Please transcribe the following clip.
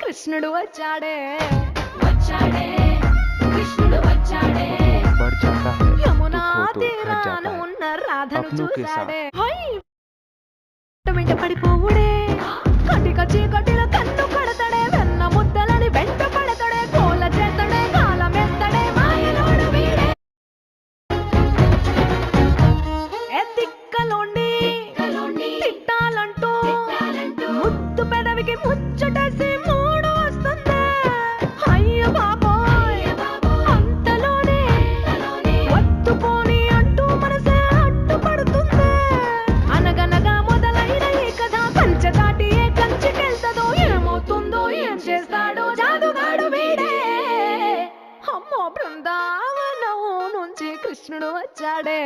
కృష్ణుడు వచ్చాడే వచ్చాడే కృష్ణుడు వచ్చాడే बढ़ जाता है యమునా दुख हो तो घट తీరాన जाता है ఉన్న రాధను अपनों के చూశాడే వెంట పడిపోవుడే కటిక చీకటిలో కన్ను కడతాడే వెన్న ముద్దలని వెంట పడతాడే కోల చేతడే కాలమేస్తాడే మాయలోడు వీడే తిక్కలోండి తిట్టాలంటూ ముద్దు పెదవికి ముచ్చటేసి మూడు వస్తుంది అయ్య బాబోయ్ అంతలోనే వత్తుపోని అంటూ మనసే అడ్డుపడుతుంది అనగనగా మొదలైన ఈ కథ కంచె దాటి ఏ కంచెకెళ్తదో ఏమవుతుందో ఏం చేస్తాడో జాదుగాడు వీడే అమ్మో బృందావనం నుంచి కృష్ణుడు వచ్చాడే